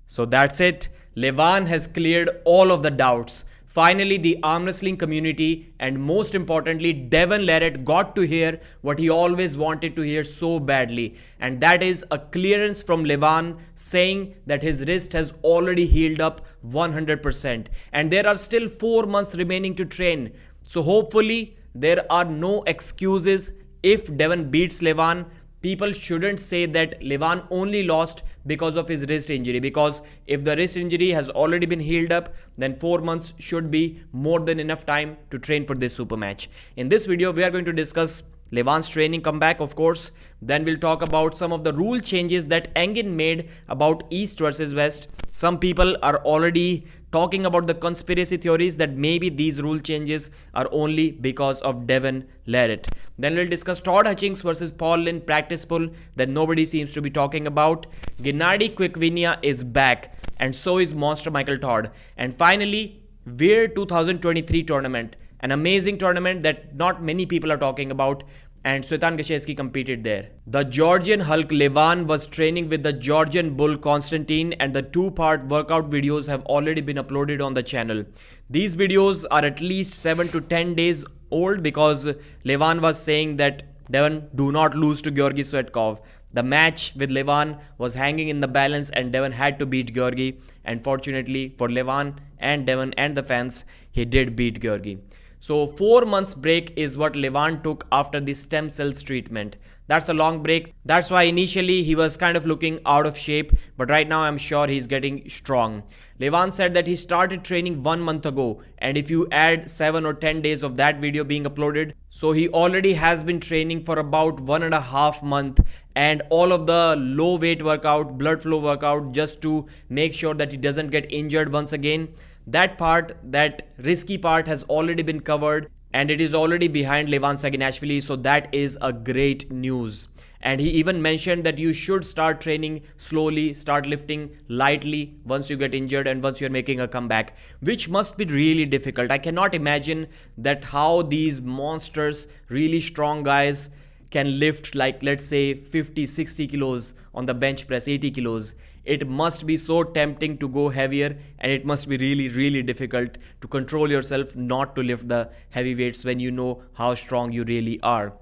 So that's it. Levan has cleared all of the doubts. Finally, the arm wrestling community and most importantly, Devon Larratt got to hear what he always wanted to hear so badly. And that is a clearance from Levan saying that his wrist has already healed up 100%. And there are still 4 months remaining to train. So hopefully, there are no excuses if Devon beats Levan. People shouldn't say that Levan only lost because of his wrist injury, because if the wrist injury has already been healed up, then 4 months should be more than enough time to train for this super match. In this video, we are going to discuss Levan's training comeback, of course. Then we'll talk about some of the rule changes that Engin made about East versus West. Some people are already talking about the conspiracy theories that maybe these rule changes are only because of Devon Larratt. Then we'll discuss Todd Hutchings versus Paul Linn practice pull that nobody seems to be talking about. Genadi Kvikvina is back, and so is Monster Michael Todd. And finally, Veir 2023 tournament. An amazing tournament that not many people are talking about, and Svetan Gashevsky competed there. The Georgian Hulk Levan was training with the Georgian Bull Konstantin, and the 2-part workout videos have already been uploaded on the channel. These videos are at least 7 to 10 days old because Levan was saying that Devon, do not lose to Georgi Svetkov. The match with Levan was hanging in the balance and Devon had to beat Georgi, and fortunately for Levan and Devon and the fans, he did beat Georgi. So 4 months break is what Levan took after the stem cells treatment. That's a long break. That's why initially he was kind of looking out of shape, but right now I'm sure he's getting strong. Levan said that he started training 1 month ago, and if you add 7 or 10 days of that video being uploaded, so he already has been training for about 1.5 months, and all of the low weight workout, blood flow workout, just to make sure that he doesn't get injured once again. That part, that risky part, has already been covered, and it is already behind Levan Saginashivili, so that is a great news. And he even mentioned that you should start training slowly, start lifting lightly once you get injured and once you're making a comeback, which must be really difficult. I cannot imagine that how these monsters, really strong guys, can lift like, let's say, 50, 60 kilos on the bench press, 80 kilos. It must be so tempting to go heavier, and it must be really, really difficult to control yourself not to lift the heavy weights when you know how strong you really are.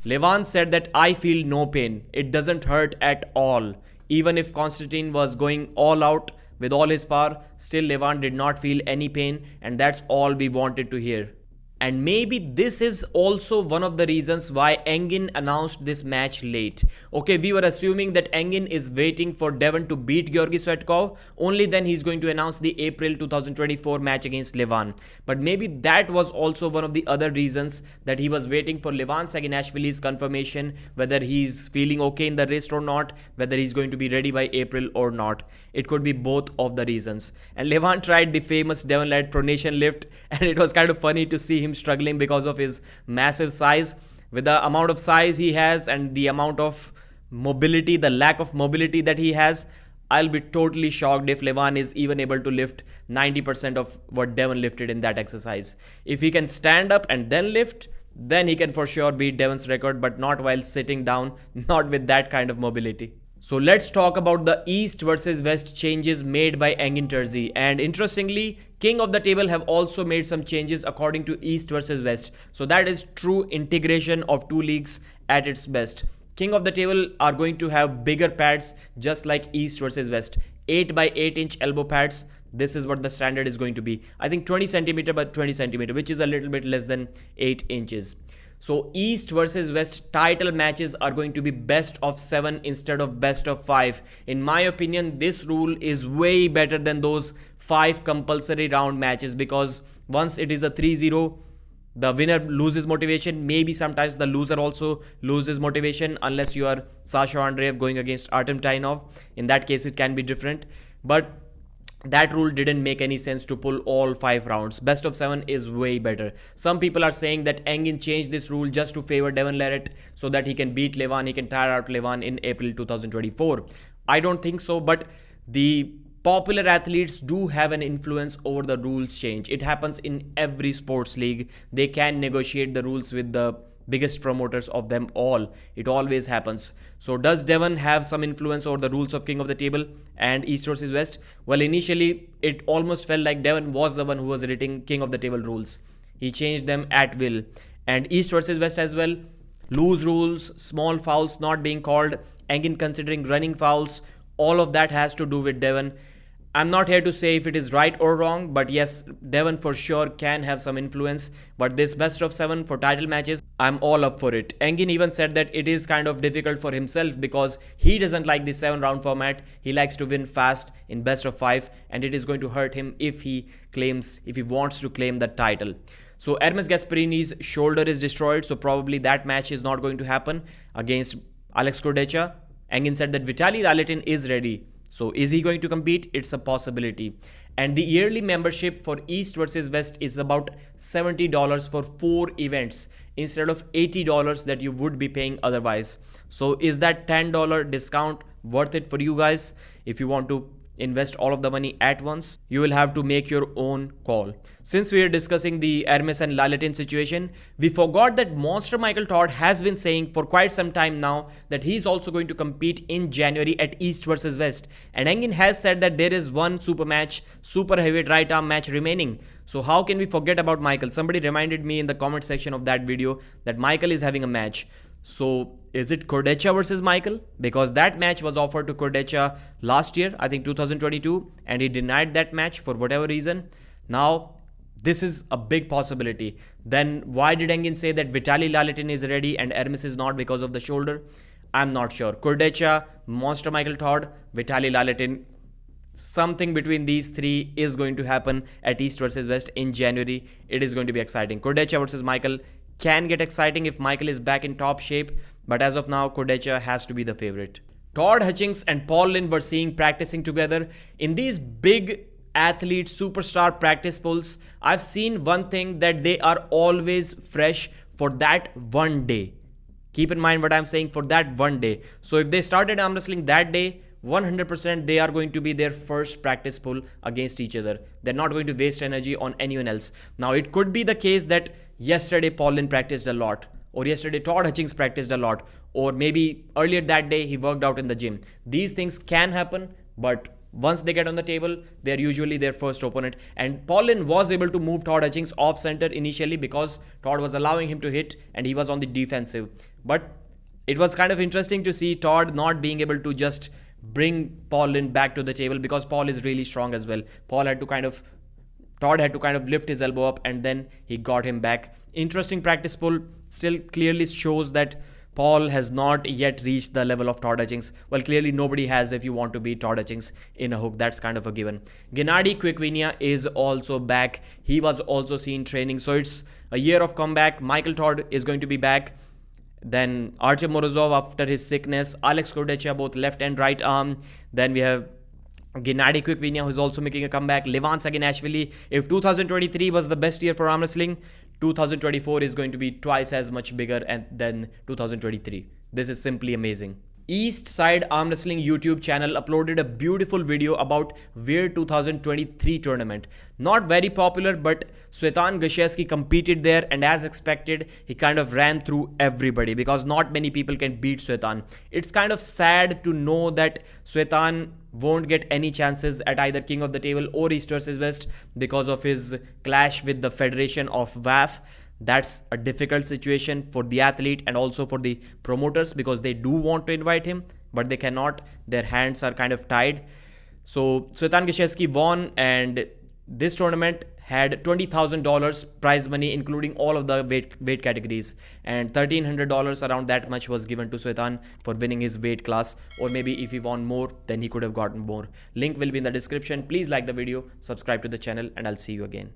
Levan said that I feel no pain. It doesn't hurt at all. Even if Konstantin was going all out with all his power, still Levan did not feel any pain, and that's all we wanted to hear. And maybe this is also one of the reasons why Engin announced this match late. Okay, we were assuming that Engin is waiting for Devon to beat Georgi Svetkov. Only then he's going to announce the April 2024 match against Levan. But maybe that was also one of the other reasons that he was waiting for Levan Saginashvili's confirmation, whether he's feeling okay in the wrist or not, whether he's going to be ready by April or not. It could be both of the reasons. And Levan tried the famous Devon Larratt pronation lift, and it was kind of funny to see him struggling because of his massive size. With the amount of size he has and the amount of mobility, the lack of mobility that he has, I'll be totally shocked if Levan is even able to lift 90% of what Devon lifted in that exercise. If he can stand up and then lift, then he can for sure beat Devon's record, but not while sitting down, not with that kind of mobility. So let's talk about the East versus West changes made by Engin Terzi. And interestingly, King of the Table have also made some changes according to East versus West. So that is true integration of two leagues at its best. King of the Table are going to have bigger pads just like East versus West. 8 by 8 inch elbow pads. This is what the standard is going to be. I think 20 centimeter by 20 centimeter, which is a little bit less than 8 inches. So East versus West title matches are going to be best of 7 instead of best of 5. In my opinion, this rule is way better than those 5 compulsory round matches, because once it is a 3-0, the winner loses motivation. Maybe sometimes the loser also loses motivation unless you are Sasha Andreev going against Artem Tainov. In that case, it can be different. But that rule didn't make any sense to pull all 5 rounds. Best of 7 is way better. Some people are saying that Engin changed this rule just to favor Devon Larratt so that he can beat Levan, he can tire out Levan in April 2024. I don't think so, but the popular athletes do have an influence over the rules change. It happens in every sports league. They can negotiate the rules with the biggest promoters of them all. It always happens. So does Devon have some influence over the rules of King of the Table and East versus West? Well, initially it almost felt like Devon was the one who was editing King of the Table rules. He changed them at will. And East versus West as well. Loose rules, small fouls not being called, Engin considering running fouls, all of that has to do with Devon. I'm not here to say if it is right or wrong, but yes, Devon for sure can have some influence. But this best of 7 for title matches, I'm all up for it. Engin even said that it is kind of difficult for himself because he doesn't like the 7-round format. He likes to win fast in best of 5, and it is going to hurt him if he wants to claim the title. So Hermes Gasparini's shoulder is destroyed, so probably that match is not going to happen against Alex Cordecha. Engin said that Vitaly Lalatin is ready. So is he going to compete? It's a possibility. And the yearly membership for East versus West is about $70 for 4 events instead of $80 that you would be paying otherwise. So is that $10 discount worth it for you guys? If you want to invest all of the money at once, you will have to make your own call. Since we are discussing the Hermes and Lalatin situation, we forgot that Monster Michael Todd has been saying for quite some time now that he's also going to compete in January at East versus West. And Engin has said that there is one super match, super heavyweight right arm match remaining. So how can we forget about Michael? Somebody reminded me in the comment section of that video that Michael is having a match. So is it Cordecha versus Michael? Because that match was offered to Cordecha last year, I think 2022, and he denied that match for whatever reason. Now, this is a big possibility. Then why did Engin say that Vitaly Lalatin is ready and Hermes is not because of the shoulder? I'm not sure. Cordecha, Monster Michael Todd, Vitaly Lalatin, something between these 3 is going to happen at East versus West in January. It is going to be exciting. Cordecha versus Michael can get exciting if Michael is back in top shape, but as of now, Cordecha has to be the favorite. Todd Hutchings and Paul Linn were seen practicing together. In these big athlete superstar practice pools, I've seen one thing, that they are always fresh for that one day. Keep in mind what I'm saying, for that one day. So if they started arm wrestling that day, 100% they are going to be their first practice pool against each other. They're not going to waste energy on anyone else. Now it could be the case that yesterday Paul Linn practiced a lot, or yesterday Todd Hutchings practiced a lot, or maybe earlier that day he worked out in the gym. These things can happen, but once they get on the table, they're usually their first opponent. And Paul Linn was able to move Todd Hutchings off center initially because Todd was allowing him to hit and he was on the defensive. But it was kind of interesting to see Todd not being able to just bring Paul Linn back to the table because Paul is really strong as well. Todd had to kind of lift his elbow up and then he got him back. Interesting practice pull, still clearly shows that Paul has not yet reached the level of Todd Hutchings. Well, clearly nobody has if you want to beat Todd Hutchings in a hook. That's kind of a given. Genadi Kvikvina is also back. He was also seen training. So it's a year of comeback. Michael Todd is going to be back. Then Artem Morozov after his sickness. Alex Cordecha, both left and right arm. Then we have Genadi Kvikvina, who is also making a comeback. Levan Saginashivili. If 2023 was the best year for arm wrestling, 2024 is going to be twice as much bigger than 2023. This is simply amazing. East Side Arm Wrestling YouTube channel uploaded a beautiful video about Veir 2023 tournament. Not very popular, but Svetan Gashevsky competed there, and as expected, he kind of ran through everybody because not many people can beat Svetan. It's kind of sad to know that Svetan won't get any chances at either King of the Table or East versus West because of his clash with the Federation of WAF. That's a difficult situation for the athlete and also for the promoters because they do want to invite him, but they cannot. Their hands are kind of tied. So Svetan Gashevsky won, and this tournament had $20,000 prize money, including all of the weight categories, and $1,300 around that much was given to Svetan for winning his weight class, or maybe if he won more, then he could have gotten more. Link will be in the description. Please like the video, subscribe to the channel, and I'll see you again.